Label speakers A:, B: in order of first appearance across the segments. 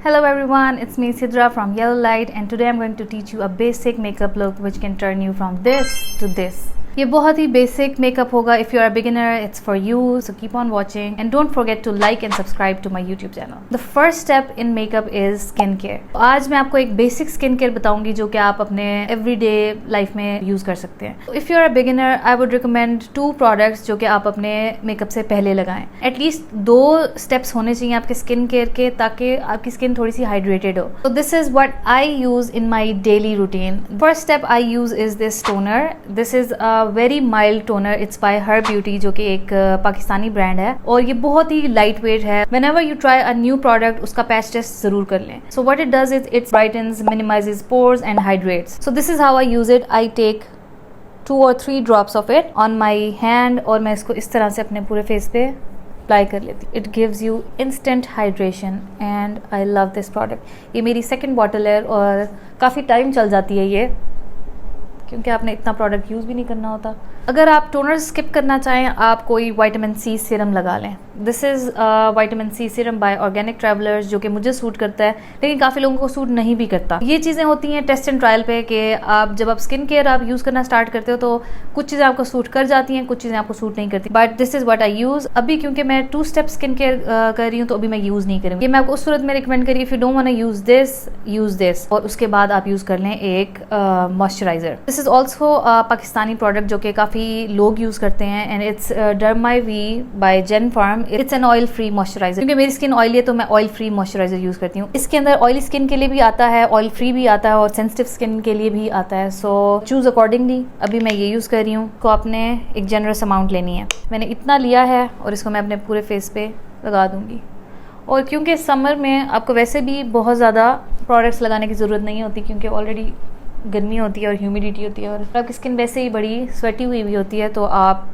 A: Hello everyone, it's me Sidra from Yellow Light and today I'm going to teach you a basic makeup look which can turn you from this to this. ये बहुत ही basic makeup होगा. If you are beginner it's for you, so keep on watching and don't forget to like and subscribe to my YouTube channel. The first step in makeup is skin care. आज मैं आपको एक basic skin care बताऊंगी जो कि आप अपने everyday life में यूज कर सकते हैं. If you are a beginner I would recommend 2 products जो कि आप अपने मेकअप से पहले लगाएं. एटलीस्ट 2 स्टेप्स होने चाहिए आपके स्किन केयर के ताकि आपकी स्किन थोड़ी सी हाइड्रेटेड हो. तो this is what I use in my daily routine. First step I use is this toner. This is a very mild toner. It's by her beauty जो कि एक पाकिस्तानी ब्रांड है और ये बहुत ही लाइट वेट है. Whenever you try a new product उसका patch test जरूर कर लें. So what it does is it brightens, minimizes pores and hydrates. So this is how I use it. I take 2 or 3 drops of it on my hand और मैं इसको इस तरह से अपने पूरे फेस पे अप्लाई कर लेती हूँ. It gives you instant hydration and I love this product. ये मेरी सेकेंड बॉटल है और काफ़ी टाइम चल जाती है ये, क्योंकि आपने इतना प्रोडक्ट यूज़ भी नहीं करना होता. अगर आप टोनर स्किप करना चाहें आप कोई विटामिन सी सीरम लगा लें. This is vitamin C serum by organic travellers जो कि मुझे सूट करता है लेकिन काफ़ी लोगों को सूट नहीं भी करता. ये चीज़ें होती हैं टेस्ट एंड ट्रायल पे कि आप जब आप स्किन केयर आप यूज़ करना स्टार्ट करते हो तो कुछ चीज़ें आपको सूट कर जाती हैं, कुछ चीज़ें आपको सूट नहीं करती. But this is what I use. अभी क्योंकि मैं 2 स्टेप स्किन केयर कर रही हूँ तो अभी मैं यूज़ नहीं करूँगी. ये मैं आपको उस सूरत में रिकमेंड करी. If you don't want to use this और उसके बाद आप यूज़ कर लें एक moisturiser. This is also Pakistani product जो कि काफ़ी लोग यूज़ करते हैं and it's Dermive by Jenpharm. It's an oil free moisturiser. क्योंकि मेरी स्किन ऑयली है तो मैं ऑयल फ्री मॉइस्चराइजर यूज़ करती हूँ. इसके अंदर ऑयली स्किन के लिए भी आता है, ऑयल फ्री भी आता है और सेंसिटिव स्किन के लिए भी आता है. सो चूज़ अकॉर्डिंगली. अभी मैं ये यूज़ कर रही हूँ. को आपने एक जनरस अमाउंट लेनी है. मैंने इतना लिया है और इसको मैं अपने पूरे फेस पे लगा दूँगी. और क्योंकि समर में आपको वैसे भी बहुत ज़्यादा प्रोडक्ट्स लगाने की ज़रूरत नहीं होती क्योंकि ऑलरेडी गर्मी होती है और ह्यूमिडिटी होती है और आपकी स्किन वैसे ही बड़ी स्वेटी हुई भी होती है तो आप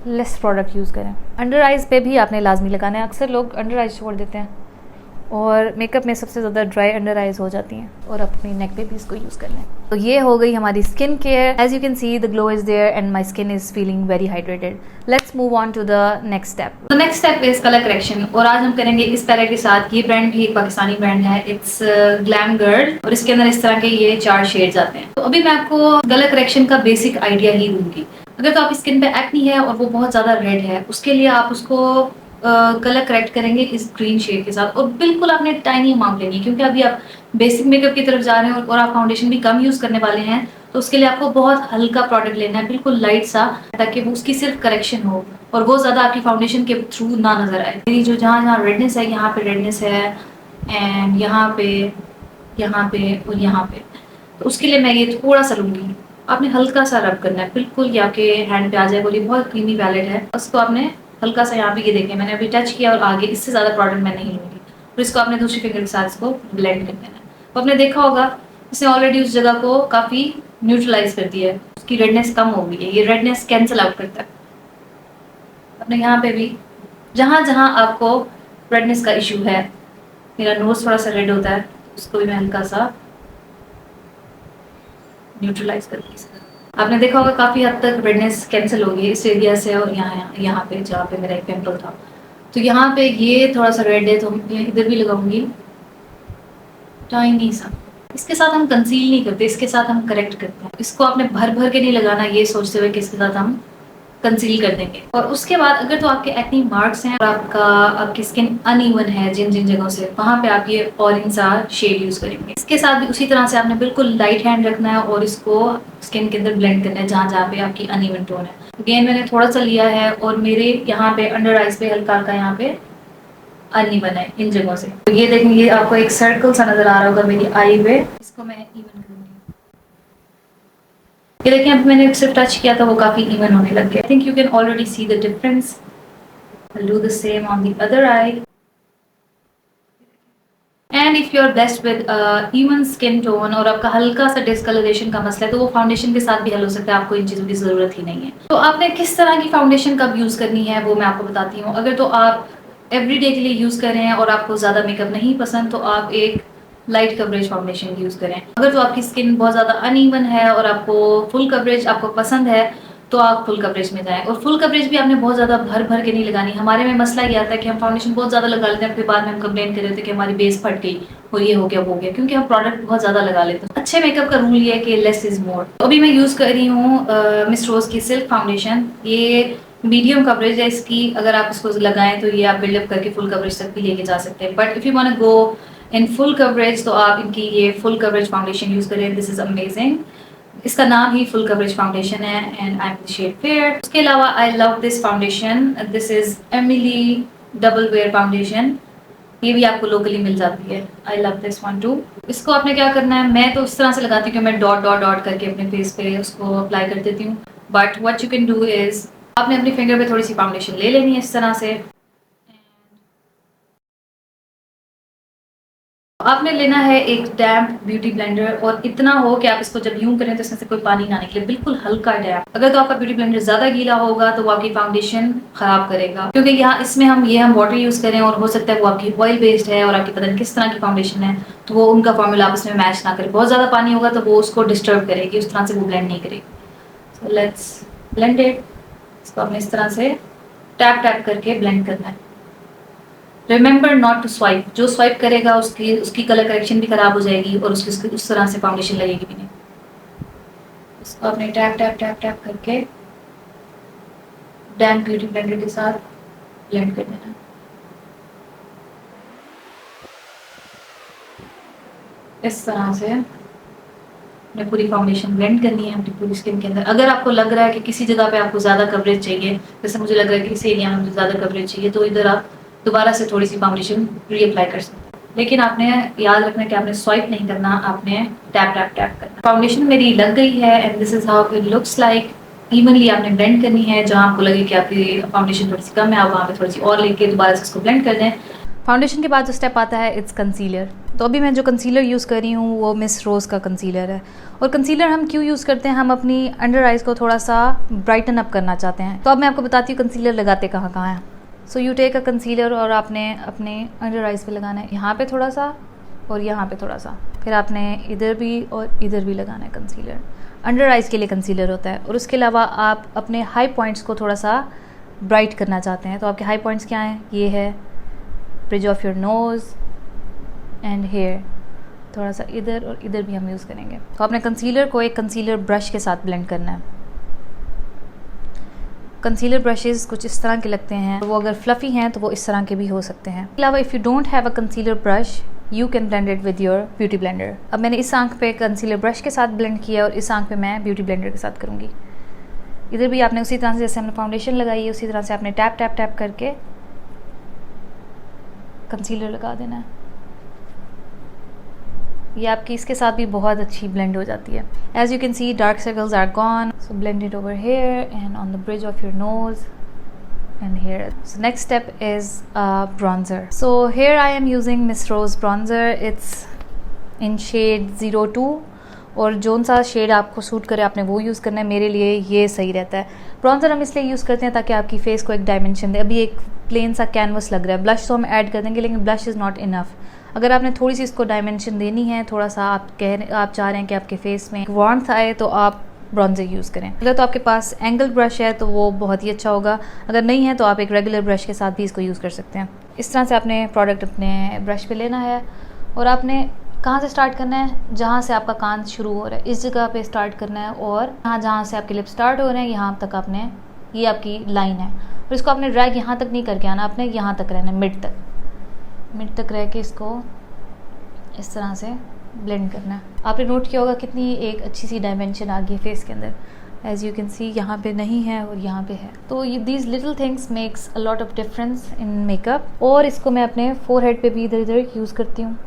A: लेस प्रोडक्ट यूज़ करें. अंडर आइज़ पे भी आपने लाजमी लगाना है. अक्सर लोग अंडर आइज़ छोड़ देते हैं और मेकअप में सबसे ज़्यादा ड्राई अंडर आइज़ हो जाती हैं और अपनी नेक पे भी इसको यूज़ कर लें. तो ये हो गई हमारी skin care. As you can see the glow is there and my skin is feeling very hydrated. Let's move on to the next step. The next step is colour correction और आज हम करेंगे इस पैलेट के साथ. ये brand भी एक पाकिस्तानी ब्रांड है. इट्स ग्लैम गर्ल और इसके अंदर इस तरह के ये 4 शेड्स आते हैं. तो अभी मैं आपको कलर करेक्शन का बेसिक आइडिया ही दूंगी. अगर तो आपकी स्किन पे एक्नी है और वो बहुत ज़्यादा रेड है उसके लिए आप उसको कलर करेक्ट करेंगे इस ग्रीन शेड के साथ. और बिल्कुल आपने टाइनी अमाउंट लेनी है क्योंकि अभी आप बेसिक मेकअप की तरफ जा रहे हैं और आप फाउंडेशन भी कम यूज़ करने वाले हैं तो उसके लिए आपको बहुत हल्का प्रोडक्ट लेना है, बिल्कुल लाइट सा, ताकि वो उसकी सिर्फ करेक्शन हो और वो ज़्यादा आपकी फाउंडेशन के थ्रू ना नज़र आए. मेरी जो जहाँ जहाँ रेडनेस है यहाँ पे रेडनेस है एंड यहाँ पे और यहाँ पे, तो उसके लिए मैं ये थोड़ा सा लूँगी. आपने हल्का सा रब करना है, बिल्कुल ये आपके हैंड पे आ जाएगा. ये बहुत क्रीमी पैलेट है. उसको आपने हल्का सा यहाँ पे ये देखें मैंने अभी टच किया और आगे इससे ज़्यादा प्रोडक्ट मैं नहीं लूँगी. और इसको आपने दूसरी फिंगर के साथ इसको ब्लेंड कर देना है. तो आपने देखा होगा इसने ऑलरेडी उस जगह को काफ़ी न्यूट्रलाइज कर दिया है. उसकी रेडनेस कम हो गई है. ये रेडनेस कैंसिल आउट करता है. अपने यहाँ पे भी जहाँ जहाँ आपको रेडनेस का इशू है, मेरा नोज थोड़ा सा रेड होता है, उसको भी मैं हल्का सा न्यूट्रलाइज करके आपने देखा होगा काफ़ी हद तक रेडनेस कैंसिल हो गई इस एरिया से. और यहाँ पे जहाँ पे मेरा एक पिंपल था तो यहाँ पे ये थोड़ा सा रेड है तो मैं इधर भी लगाऊंगी टाइनी सा. इसके साथ हम कंसील नहीं करते, इसके साथ हम करेक्ट करते हैं. इसको आपने भर भर के नहीं लगाना ये सोचते हुए कि इसके साथ हम कंसील कर देंगे. और उसके बाद अगर तो आपके एक्नी मार्क्स हैं और आपकी स्किन अनइवन है जिन जिन जगहों से, वहाँ पे आप ये ऑरेंज सा शेड यूज़ करेंगे. इसके साथ भी उसी तरह से आपने बिल्कुल लाइट हैंड रखना है और इसको स्किन के अंदर ब्लेंड करना है जहाँ जहाँ पे आपकी अनइवन टोन है. अगेन मैंने थोड़ा सा लिया है और मेरे यहाँ पे अंडर आइज पे हल्का हल्का यहाँ पे अनइवन है इन जगहों से. तो ये देखेंगे आपको एक सर्कल सा नजर आ रहा होगा मेरी आई पे. इसको मैं इवन करूँगी. ये देखिए अब मैंने सिर्फ टच किया था वो काफ़ी इवन होने लग गया. I think you can already see the difference. I do the same on the other eye. And if you are blessed with even skin tone और आपका हल्का सा डिस्कलरेशन का मसला है तो वो फाउंडेशन के साथ भी हल हो सकता है. आपको इन चीज़ों की ज़रूरत ही नहीं है. तो आपने किस तरह की फाउंडेशन कब यूज़ करनी है वो मैं आपको बताती हूँ. अगर तो आप एवरीडे के लिए यूज़ कर रहे हैं और आपको ज़्यादा मेकअप नहीं पसंद तो आप एक लाइट कवरेज फाउंडेशन यूज़ करें. अगर तो आपकी स्किन बहुत ज़्यादा अनइवन है और आपको फुल कवरेज आपको पसंद है तो आप फुल कवरेज में जाएं। और फुल कवरेज भी आपने बहुत ज़्यादा भर भर के नहीं लगानी। हमारे में मसला ये आता है कि हम फाउंडेशन बहुत ज़्यादा लगा लेते हैं, फिर बाद में हम कंप्लेन कर रहे थे कि हमारी बेस फट गई और ये हो गया वो हो गया, क्योंकि हम प्रोडक्ट बहुत ज़्यादा लगा लेते हैं। अच्छे मेकअप का रूल ये है कि लेस इज़ मोर। तो अभी मैं यूज़ कर रही हूँ मिस रोज़ की सिल्क फाउंडेशन। ये मीडियम कवरेज है इसकी, अगर आप इसको लगाएं तो ये आप बिल्डअप करके फुल कवरेज तक भी लेके जा सकते हैं। But if you want to go in full coverage तो आप इनकी ये फुल कवरेज फाउंडेशन यूज़ करें। This is amazing. इसका नाम ही फुल कवरेज फाउंडेशन है and I am the shade fair. उसके अलावा I love this foundation. This is Emily double wear foundation. ये भी आपको लोकली मिल जाती है। I love this one too. इसको आपने क्या करना है, मैं तो इस तरह से लगाती हूँ कि मैं डॉट डॉट डॉट करके अपने फेस पे उसको अप्लाई कर देती हूँ। But what you can do is आपने अपनी फिंगर पे थोड़ी सी फाउंडेशन ले लेनी है इस तरह से। आपने लेना है एक डैम्प ब्यूटी ब्लेंडर और इतना हो कि आप इसको जब यूं करें तो इसमें से कोई पानी ना निकले, बिल्कुल हल्का डैम्प। अगर तो आपका ब्यूटी ब्लेंडर ज्यादा गीला होगा तो वो आपकी फाउंडेशन खराब करेगा, क्योंकि यहाँ इसमें हम वाटर यूज करें और हो सकता है वो आपकी ऑयल बेस्ड है और आपकी पता नहीं किस तरह की फाउंडेशन है, तो वो उनका फॉर्मूला आपस में मैच ना करे। बहुत ज्यादा पानी होगा तो वो उसको डिस्टर्ब करेगी, उस तरह से वो ब्लेंड नहीं करेगी। So let's blend it. इसको आपने इस तरह से टैप टैप करके ब्लेंड करना है। Remember not to swipe. जो स्वाइप करेगा उसकी कलर करेक्शन भी खराब हो जाएगी और उसकी उस तरह से फाउंडेशन लगेगी भी नहीं। इसको आपने टैप टैप टैप टैप करके डैम्प ब्यूटी ब्लेंडर के साथ ब्लेंड कर देना। इस तरह से हमें पूरी फाउंडेशन ब्लेंड करनी है अपनी पूरी स्किन के अंदर। अगर आपको लग रहा है कि किसी जगह पे आपको ज़्यादा कवरेज चाहिए, जैसे मुझे लग रहा है कि इस एरिया में मुझे ज़्यादा कवरेज चाहिए, तो इधर आप दोबारा से थोड़ी सी फाउंडेशन रीअप्लाई कर सकते हैं। लेकिन आपने याद रखना कि आपने स्वाइप नहीं करना, आपने टैप टैप टैप करना। फाउंडेशन मेरी लग गई है and this is how it looks like. Evenly आपने ब्लेंड करनी है। जहाँ आपको लगे कि आपकी फाउंडेशन थोड़ी सी कम है, आप वहाँ पे थोड़ी सी और लेके दोबारा से इसको ब्लेंड कर दें। फाउंडेशन के बाद जो स्टेप आता है इट्स कंसीलर। तो अभी मैं जो कंसीलर यूज़ कर रही हूँ वो मिस रोज़ का कंसीलर है। और कंसीलर हम क्यों यूज़ करते हैं, हम अपनी अंडर आइज़ को थोड़ा सा ब्राइटन अप करना चाहते हैं। तो अब मैं आपको बताती हूँ कंसीलर लगाते कहाँ कहाँ हैं। So you take a concealer और आपने अपने अंडर आइज़ पे लगाना है, यहाँ पे थोड़ा सा और यहाँ पे थोड़ा सा। फिर आपने इधर भी और इधर भी लगाना है कंसीलर। अंडर आइज़ के लिए कंसीलर होता है। और उसके अलावा आप अपने हाई पॉइंट्स को थोड़ा सा ब्राइट करना चाहते हैं। तो आपके हाई पॉइंट्स क्या हैं, ये है bridge of your nose and here. थोड़ा सा इधर और इधर भी हम यूज़ करेंगे। तो आपने कंसीलर को एक कंसीलर ब्रश के साथ ब्लेंड करना है। कंसीलर ब्रशेज़ कुछ इस तरह के लगते हैं, वो अगर फ्लफ़ी हैं तो वो इस तरह के भी हो सकते हैं। इसके अलावा if you don't have a concealer brush you can blend it with your beauty blender. अब मैंने इस आंख पे कंसीलर ब्रश के साथ ब्लेंड किया और इस आंख पे मैं ब्यूटी ब्लेंडर के साथ करूँगी। इधर भी आपने उसी तरह से जैसे हमने फाउंडेशन लगाई है उसी तरह से आपने टैप टैप टैप करके कंसीलर लगा देना है। ये आपकी इसके साथ भी बहुत अच्छी ब्लेंड हो जाती है। As you can see dark circles are gone, so blend it over here and on the bridge of your nose and here. So next step is bronzer. So here I am using Miss Rose bronzer. It's in shade 02 और zone सा shade आपको suit करे आपने वो use करना है। मेरे लिए ये सही रहता है। ब्रॉन्ज़र हम इसलिए यूज़ करते हैं ताकि आपकी फेस को एक डायमेंशन दे। अभी एक प्लेन सा कैनवस लग रहा है, ब्लश तो हम ऐड कर देंगे लेकिन ब्लश इज़ नॉट इनफ। अगर आपने थोड़ी सी इसको डायमेंशन देनी है, थोड़ा सा आप चाह रहे हैं कि आपके फेस में वार्मथ आए, तो आप ब्रॉन्ज़र यूज़ करें। अगर तो आपके पास एंगल ब्रश है तो वो बहुत ही अच्छा होगा, अगर नहीं है तो आप एक रेगुलर ब्रश के साथ भी इसको यूज़ कर सकते हैं। इस तरह से आपने प्रोडक्ट अपने ब्रश पे लेना है और आपने कहाँ से स्टार्ट करना है, जहाँ से आपका कान शुरू हो रहा है इस जगह पे स्टार्ट करना है और जहाँ से आपके लिप स्टार्ट हो रहे हैं यहाँ तक आपने, ये आपकी लाइन है और इसको आपने ड्रैग यहाँ तक नहीं करके आना, आपने यहाँ तक रहना है, मिड तक रह के इसको इस तरह से ब्लेंड करना है। आपने नोट किया होगा कितनी एक अच्छी सी डायमेंशन आ गई है फेस के अंदर। एज यू कैन सी यहाँ पे नहीं है और यहाँ पे है, तो ये these little things makes a lot of difference in makeup. और इसको मैं अपने फोरहेड पे भी इधर इधर यूज़ करती हूँ।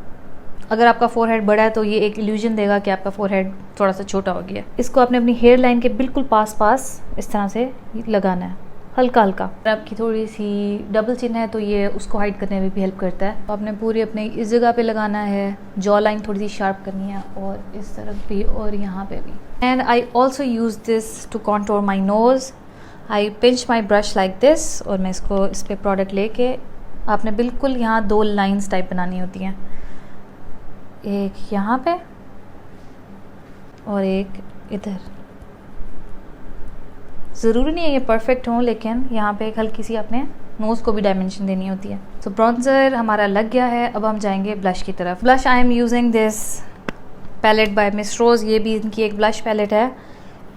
A: अगर आपका फोरहेड बड़ा है तो ये एक इल्यूजन देगा कि आपका फोरहेड थोड़ा सा छोटा हो गया। इसको आपने अपनी हेयर लाइन के बिल्कुल पास इस तरह से लगाना है, हल्का हल्का। अगर आपकी थोड़ी सी डबल चिन है तो ये उसको हाइड करने में भी हेल्प करता है। तो आपने पूरी अपने इस जगह पे लगाना है, जॉ लाइन थोड़ी सी शार्प करनी है और इस तरफ भी और यहाँ पे भी। And I also use this to contour my nose. I pinch my brush like this और मैं इसको इस पर प्रोडक्ट लेके आपने बिल्कुल यहाँ 2 लाइन्स टाइप बनानी होती हैं, एक यहाँ पे और एक इधर। ज़रूरी नहीं है ये परफेक्ट हो, लेकिन यहाँ पे एक हल्की सी अपने नोज़ को भी डायमेंशन देनी होती है। तो ब्रॉन्ज़र हमारा लग गया है, अब हम जाएंगे ब्लश की तरफ। Blush I am using this palette by Miss Rose, ये भी इनकी एक ब्लश पैलेट है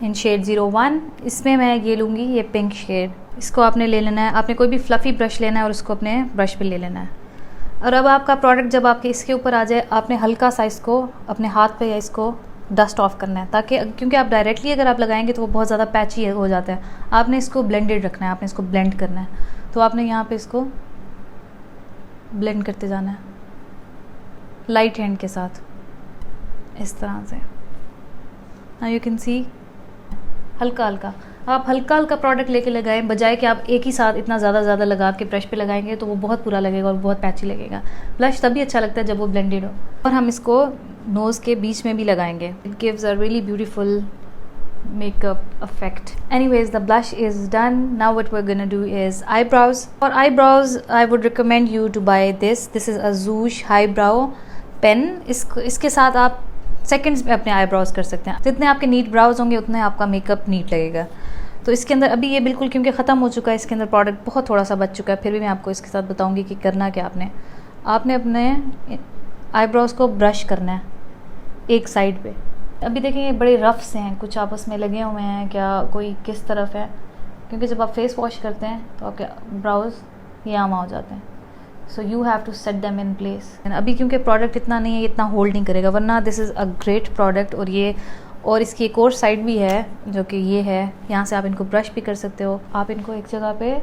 A: इन शेड 01। इसमें मैं ये लूँगी, ये पिंक शेड। इसको आपने ले लेना है, आपने कोई भी फ्लफ़ी ब्रश लेना है और उसको अपने ब्रश पे ले लेना है। और अब आपका प्रोडक्ट जब आपके इसके ऊपर आ जाए, आपने हल्का सा इसको अपने हाथ पे या इसको डस्ट ऑफ करना है, ताकि क्योंकि आप डायरेक्टली अगर आप लगाएंगे तो वो बहुत ज़्यादा पैची हो जाता है। आपने इसको ब्लेंडेड रखना है, आपने इसको ब्लेंड करना है। तो आपने यहाँ पे इसको ब्लेंड करते जाना है लाइट हैंड के साथ, इस तरह से। नाउ यू कैन सी हल्का हल्का, आप हल्का हल्का प्रोडक्ट लेके लगाएं, बजाय कि आप एक ही साथ इतना ज़्यादा लगा के ब्रश पे लगाएंगे तो वो बहुत बुरा लगेगा और बहुत पैची लगेगा। ब्लश तभी अच्छा लगता है जब वो ब्लेंडेड हो। और हम इसको नोज़ के बीच में भी लगाएंगे, it gives a really beautiful makeup effect. Anyways, the blush is done. Now what we're gonna do is eyebrows. For eyebrows, I would recommend you to buy this. This is a Zoosh Highbrow pen. इसके साथ आप seconds में अपने eyebrows कर सकते हैं। जितने आपके नीट ब्राउज होंगे उतने आपका मेकअप नीट लगेगा। तो इसके अंदर अभी ये बिल्कुल क्योंकि ख़त्म हो चुका है, इसके अंदर प्रोडक्ट बहुत थोड़ा सा बच चुका है, फिर भी मैं आपको इसके साथ बताऊंगी कि करना क्या। आपने अपने आईब्राउज को ब्रश करना है एक साइड पे। अभी देखें ये बड़े रफ से हैं, कुछ आपस में लगे हुए हैं, क्या कोई किस तरफ है, क्योंकि जब आप फेस वॉश करते हैं तो आपके ब्राउज यहाँ वहाँ हो जाते हैं। So you have to set them in place. अभी क्योंकि प्रोडक्ट इतना नहीं है, ये इतना होल्ड नहीं करेगा, वरना this is a great product. और इसकी एक और साइड भी है जो कि ये है, यहाँ से आप इनको ब्रश भी कर सकते हो, आप इनको एक जगह पे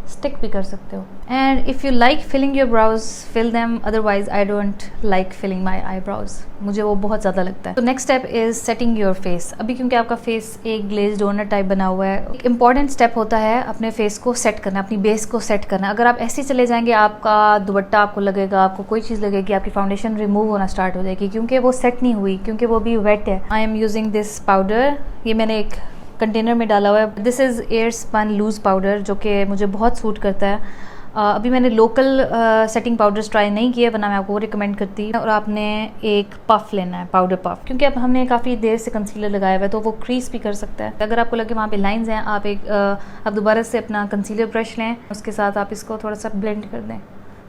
A: स्टिक भी कर सकते हो। And if you like filling your brows, fill them, otherwise I don't like filling my eyebrows, मुझे वो बहुत ज़्यादा लगता है। तो next step is setting your face. अभी क्योंकि आपका फेस एक ग्लेज डोनट टाइप बना हुआ है, एक इंपॉर्टेंट स्टेप होता है अपने फेस को सेट करना, अपनी बेस को सेट करना। अगर आप ऐसे चले जाएंगे, आपका दुपट्टा आपको लगेगा, आपको कोई चीज़ लगेगी, आपकी फाउंडेशन रिमूव होना स्टार्ट हो जाएगी, क्योंकि वो सेट नहीं हुई, क्योंकि वो भी वेट है। I am using this powder, ये मैंने एक कंटेनर में डाला हुआ है। This is air spun loose powder, जो कि मुझे बहुत सूट करता है। अभी मैंने लोकल सेटिंग पाउडर्स ट्राई नहीं किए, वरना मैं आपको वो रिकमेंड करती। और आपने एक पफ लेना है, पाउडर पफ, क्योंकि अब हमने काफ़ी देर से कंसीलर लगाया हुआ है तो वो क्रीज भी कर सकता है। अगर आपको लगे वहाँ पे लाइंस हैं, आप दोबारा से अपना कंसीलर ब्रश लें, उसके साथ आप इसको थोड़ा सा ब्लेंड कर दें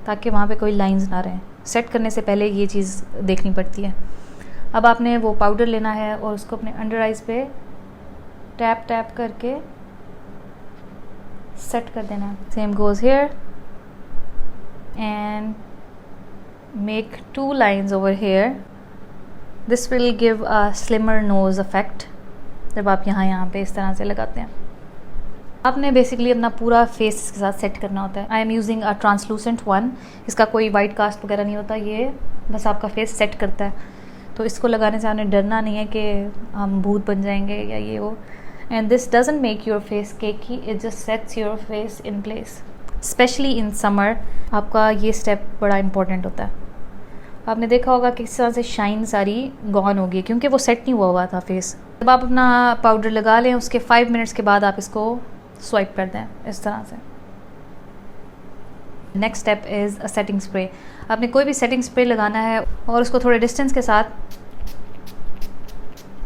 A: ताकि वहाँ पे कोई लाइंस ना रहें। सेट करने से पहले ये चीज़ देखनी पड़ती है। अब आपने वो पाउडर लेना है और उसको अपने अंडर आइज़ पे टैप टैप करके सेट कर देना। Same goes here and make 2 lines over here. This will give a slimmer nose effect जब आप यहाँ पे इस तरह से लगाते हैं। आपने बेसिकली अपना पूरा फेस इसके साथ सेट करना होता है। I am using a translucent one, इसका कोई वाइट कास्ट वगैरह नहीं होता, ये बस आपका फेस सेट करता है। तो इसको लगाने से आपने डरना नहीं है कि हम भूत बन जाएंगे या ये वो। And this doesn't make your face cakey, it just sets your face in place. Especially in summer, आपका ये स्टेप बड़ा इंपॉर्टेंट होता है। आपने देखा होगा कि किस तरह से शाइन सारी गॉन होगी, क्योंकि वो सेट नहीं हुआ था फेस। जब आप अपना पाउडर लगा लें, उसके 5 मिनट्स के बाद आप इसको स्वाइप कर दें इस तरह से। Next step is a setting spray. आपने कोई भी सेटिंग स्प्रे लगाना है और उसको थोड़े डिस्टेंस के साथ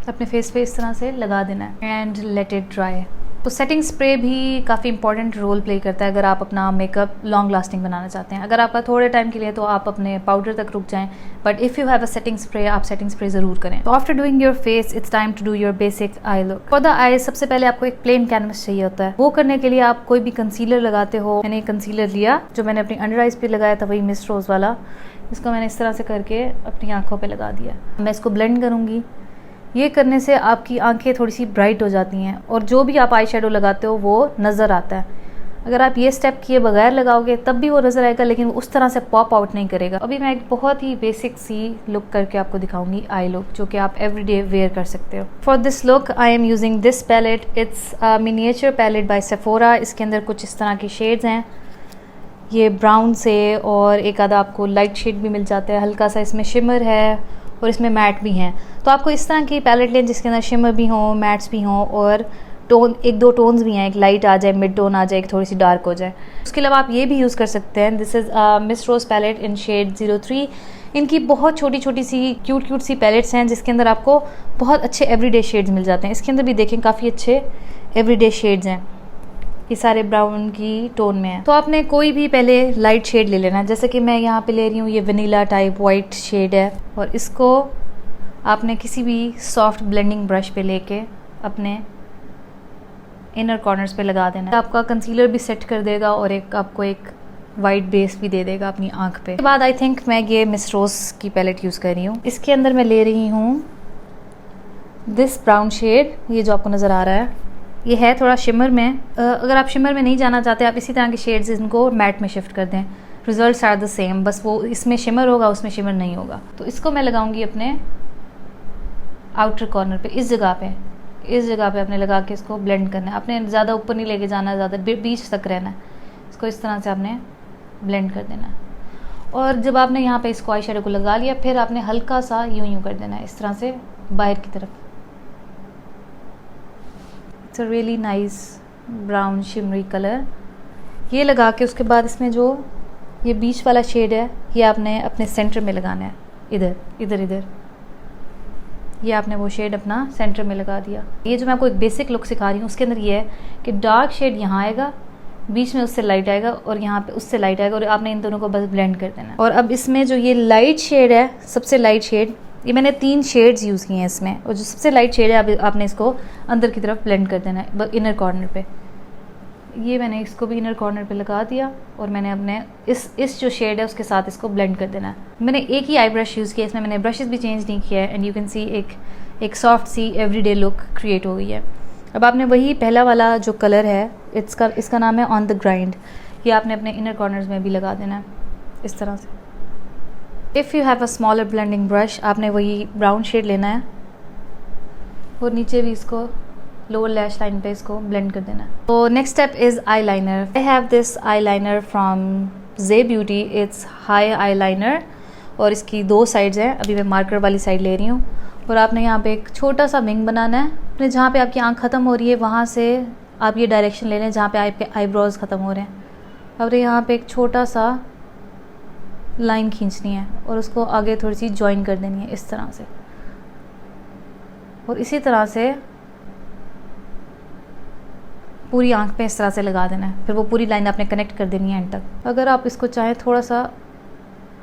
A: अपने फेस पे इस तरह से लगा देना है एंड लेट इट ड्राई। तो सेटिंग स्प्रे भी काफ़ी इंपॉर्टेंट रोल प्ले करता है अगर आप अपना मेकअप लॉन्ग लास्टिंग बनाना चाहते हैं। अगर आपका थोड़े टाइम के लिए तो आप अपने पाउडर तक रुक जाएं, but if you have a setting spray, आप सेटिंग स्प्रे ज़रूर करें। तो after doing your face, it's time to do your basic eye look. For the eyes सबसे पहले आपको एक प्लेन कैनवस चाहिए होता है। वो करने के लिए आप कोई भी कंसीलर लगाते हो। मैंने कंसीलर लिया जो मैंने अपनी अंडर आइज पे लगाया था, वही मिस रोज़ वाला। इसको मैंने इस तरह से करके अपनी आँखों पर लगा दिया। मैं इसको ब्लेंड करूँगी। ये करने से आपकी आंखें थोड़ी सी ब्राइट हो जाती हैं और जो भी आप आई शेडो लगाते हो वो नज़र आता है। अगर आप ये स्टेप किए बगैर लगाओगे तब भी वो नज़र आएगा, लेकिन उस तरह से पॉप आउट नहीं करेगा। अभी मैं एक बहुत ही बेसिक सी लुक करके आपको दिखाऊंगी, आई लुक, जो कि आप एवरीडे वेयर कर सकते हो। For this look I am using this palette. It's miniature palette by Sephora. इसके अंदर कुछ इस तरह की शेड्स हैं, ये ब्राउन से, और एक आधा आपको लाइट शेड भी मिल जाता है। हल्का सा इसमें शिमर है और इसमें मैट भी हैं। तो आपको इस तरह की पैलेट लें जिसके अंदर शिमर भी हों, मैट्स भी हों, और टोन, 1-2 टोन्स भी हैं, एक लाइट आ जाए, मिड टोन आ जाए, एक थोड़ी सी डार्क हो जाए। उसके अलावा आप ये भी यूज़ कर सकते हैं। This is Miss Rose palette in shade 03। इनकी बहुत छोटी छोटी सी क्यूट सी पैलेट्स हैं जिसके अंदर आपको बहुत अच्छे एवरीडे शेड्स मिल जाते हैं। इसके अंदर भी देखें काफ़ी अच्छे एवरीडे शेड्स हैं, ये सारे ब्राउन की टोन में है। तो आपने कोई भी पहले लाइट शेड ले लेना, जैसे कि मैं यहाँ पे ले रही हूँ ये वनीला टाइप वाइट शेड है, और इसको आपने किसी भी सॉफ्ट ब्लेंडिंग ब्रश पे लेके अपने इनर कॉर्नर्स पे लगा देना। आपका कंसीलर भी सेट कर देगा और आपको एक वाइट बेस भी दे देगा अपनी आंख पे। उसके बाद आई थिंक मैं ये मिस रोज की पैलेट यूज़ कर रही हूँ। इसके अंदर मैं ले रही हूँ दिस ब्राउन शेड, ये जो आपको नज़र आ रहा है, ये है थोड़ा शिमर में। अगर आप शिमर में नहीं जाना चाहते, आप इसी तरह के शेड्स इनको मैट में शिफ्ट कर दें, रिजल्ट्स आर द सेम, बस वो इसमें शिमर होगा उसमें शिमर नहीं होगा। तो इसको मैं लगाऊंगी अपने आउटर कॉर्नर पे, इस जगह पे आपने लगा के इसको ब्लेंड करना है। आपने ज़्यादा ऊपर नहीं लेके जाना, ज़्यादा बीच तक रहना है। इसको इस तरह से आपने ब्लेंड कर देना है। और जब आपने यहाँ पे इसको आई शेडो को लगा लिया, फिर आपने हल्का सा यूं कर देना है इस तरह से बाहर की तरफ। It's a really nice brown shimmery colour. ये लगा के उसके बाद इसमें जो ये बीच वाला शेड है, ये आपने अपने सेंटर में लगाना है, इधर ये आपने वो शेड अपना सेंटर में लगा दिया। ये जो मैं आपको एक बेसिक लुक सिखा रही हूँ, उसके अंदर ये है कि डार्क शेड यहाँ आएगा, बीच में उससे लाइट आएगा, और यहाँ पे उससे लाइट आएगा, और आपने इन दोनों को बस ब्लेंड कर देना है। और अब इसमें जो ये लाइट शेड है, सबसे लाइट शेड, ये मैंने 3 शेड्स यूज़ किए हैं इसमें, और जो सबसे लाइट शेड है आपने इसको अंदर की तरफ ब्लेंड कर देना है इनर कॉर्नर पे। ये मैंने इसको भी इनर कॉर्नर पे लगा दिया, और मैंने अपने इस जो शेड है उसके साथ इसको ब्लेंड कर देना है। मैंने एक ही आई ब्रश यूज़ किया, इसमें मैंने ब्रशेस भी चेंज नहीं किया है, एंड यू कैन सी एक सॉफ्ट सी एवरीडे लुक क्रिएट हो गई है। अब आपने वही पहला वाला जो कलर है, इसका नाम है ऑन द ग्राइंड, ये आपने अपने इनर कॉर्नर्स में भी लगा देना है इस तरह से। If you have a smaller blending brush, आपने वही ब्राउन शेड लेना है और नीचे भी इसको लोअर लैश लाइन पे इसको ब्लेंड कर देना है। तो next step is eye liner. I have this eye liner from J beauty, it's high eye liner, और इसकी 2 साइड्स हैं। अभी मैं मार्कर वाली साइड ले रही हूँ, और आपने यहाँ पे एक छोटा सा विंग बनाना है। अपने जहाँ पे आपकी आँख ख़त्म हो रही है वहाँ से आप ये डायरेक्शन ले लें जहाँ पे आपके आईब्रोज ख़त्म हो रहे हैं। अब यहाँ पे एक छोटा सा लाइन खींचनी है और उसको आगे थोड़ी सी ज्वाइन कर देनी है इस तरह से, और इसी तरह से पूरी आंख पे इस तरह से लगा देना है। फिर वो पूरी लाइन आपने कनेक्ट कर देनी है एंड तक। अगर आप इसको चाहें थोड़ा सा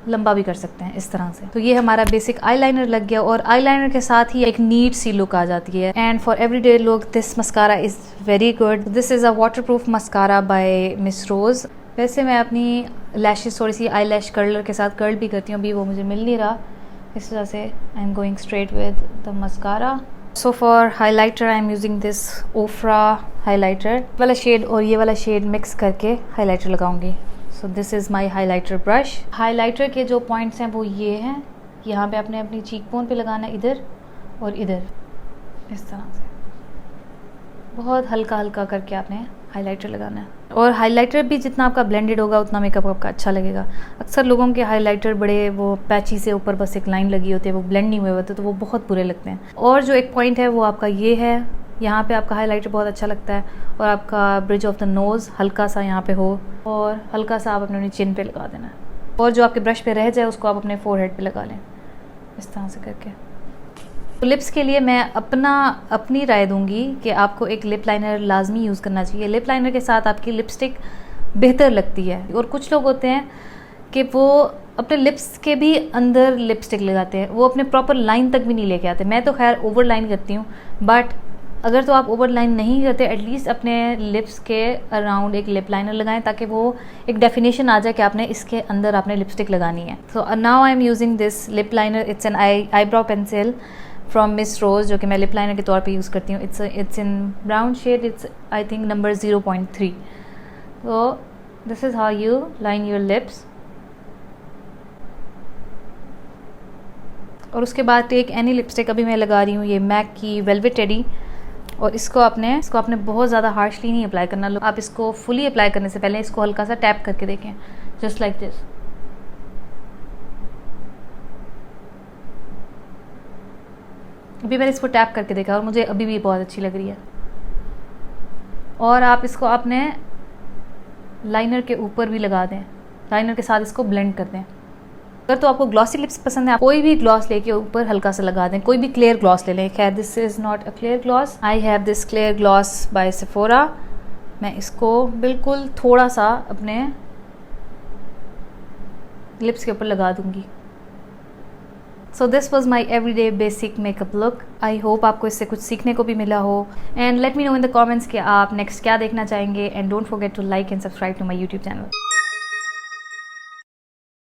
A: लंबा भी कर सकते हैं इस तरह से। तो ये हमारा बेसिक आईलाइनर लग गया, और आईलाइनर के साथ ही एक नीट सी लुक आ जाती है। And for everyday look this mascara is very good. This is a waterproof mascara by Miss Rose. वैसे मैं अपनी लैशेस थोड़ी सी आई लैश कर्लर के साथ कर्ल भी करती हूँ, अभी वो मुझे मिल नहीं रहा, इस वजह से I am going straight with the mascara. So for highlighter I am using this Oprah highlighter वाला शेड और ये वाला शेड मिक्स करके हाइलाइटर लगाऊंगी। So this is my highlighter brush. Highlighter के जो पॉइंट्स हैं वो ये हैं, यहाँ पे आपने अपनी चीक बोन पे लगाना है, इधर और इधर, इस तरह से बहुत हल्का हल्का करके आपने हाइलाइटर लगाना है। और हाइलाइटर भी जितना आपका ब्लेंडेड होगा उतना मेकअप आपका अच्छा लगेगा। अक्सर लोगों के हाइलाइटर बड़े वो पैची से ऊपर बस एक लाइन लगी होती है, वो ब्लेंड नहीं हुए होते, तो वो बहुत बुरे लगते हैं। और जो एक पॉइंट है वो आपका ये है, यहाँ पे आपका हाइलाइटर बहुत अच्छा लगता है, और आपका ब्रिज ऑफ द नोज़ हल्का सा यहाँ पे हो, और हल्का सा आप अपने चिन पे लगा देना है, और जो आपके ब्रश पे रह जाए उसको आप अपने फोरहेड पे लगा लें इस तरह से करके। तो लिप्स के लिए मैं अपनी राय दूंगी कि आपको एक लिप लाइनर लाजमी यूज़ करना चाहिए। लिप लाइनर के साथ आपकी लिपस्टिक बेहतर लगती है। और कुछ लोग होते हैं कि वो अपने लिप्स के भी अंदर लिपस्टिक लगाते हैं, वो अपने प्रॉपर लाइन तक भी नहीं लेके आते। मैं तो खैर ओवर लाइन करती हूँ, बट अगर तो आप ओवर लाइन नहीं करते, एटलीस्ट अपने लिप्स के अराउंड एक लिप लाइनर लगाएं, ताकि वो एक डेफिनेशन आ जाए कि आपने इसके अंदर आपने लिपस्टिक लगानी है। So now I am using this lip liner, it's an eyebrow pencil from Miss Rose, जो कि मैं लिप लाइनर के तौर पे यूज़ करती हूँ। It's in brown shade, it's I think number 0.3। तो this is how you line your lips. और उसके बाद एक एनी लिपस्टिक अभी मैं लगा रही हूँ, ये मैक की वेलवेट टेडी, और इसको आपने बहुत ज़्यादा हार्शली नहीं अप्लाई करना। आप इसको फुली अप्लाई करने से पहले इसको हल्का सा टैप करके देखें, जस्ट लाइक दिस। अभी मैंने इसको टैप करके देखा और मुझे अभी भी बहुत अच्छी लग रही है। और आप इसको अपने लाइनर के ऊपर भी लगा दें, लाइनर के साथ इसको ब्लेंड कर दें अगर तो आपको ग्लॉसी लिप्स पसंद है, कोई भी ग्लॉस लेके ऊपर हल्का सा लगा दें, कोई भी क्लियर ग्लॉस ले लें। खैर this is not a clear gloss, I have this clear gloss by Sephora. मैं इसको बिल्कुल थोड़ा सा अपने लिप्स के ऊपर लगा दूंगी। So this was my everyday basic makeup look. I hope आपको इससे कुछ सीखने को भी मिला हो। And let me know in the comments कि आप नेक्स्ट क्या देखना चाहेंगे। And don't forget to like and subscribe to my YouTube channel.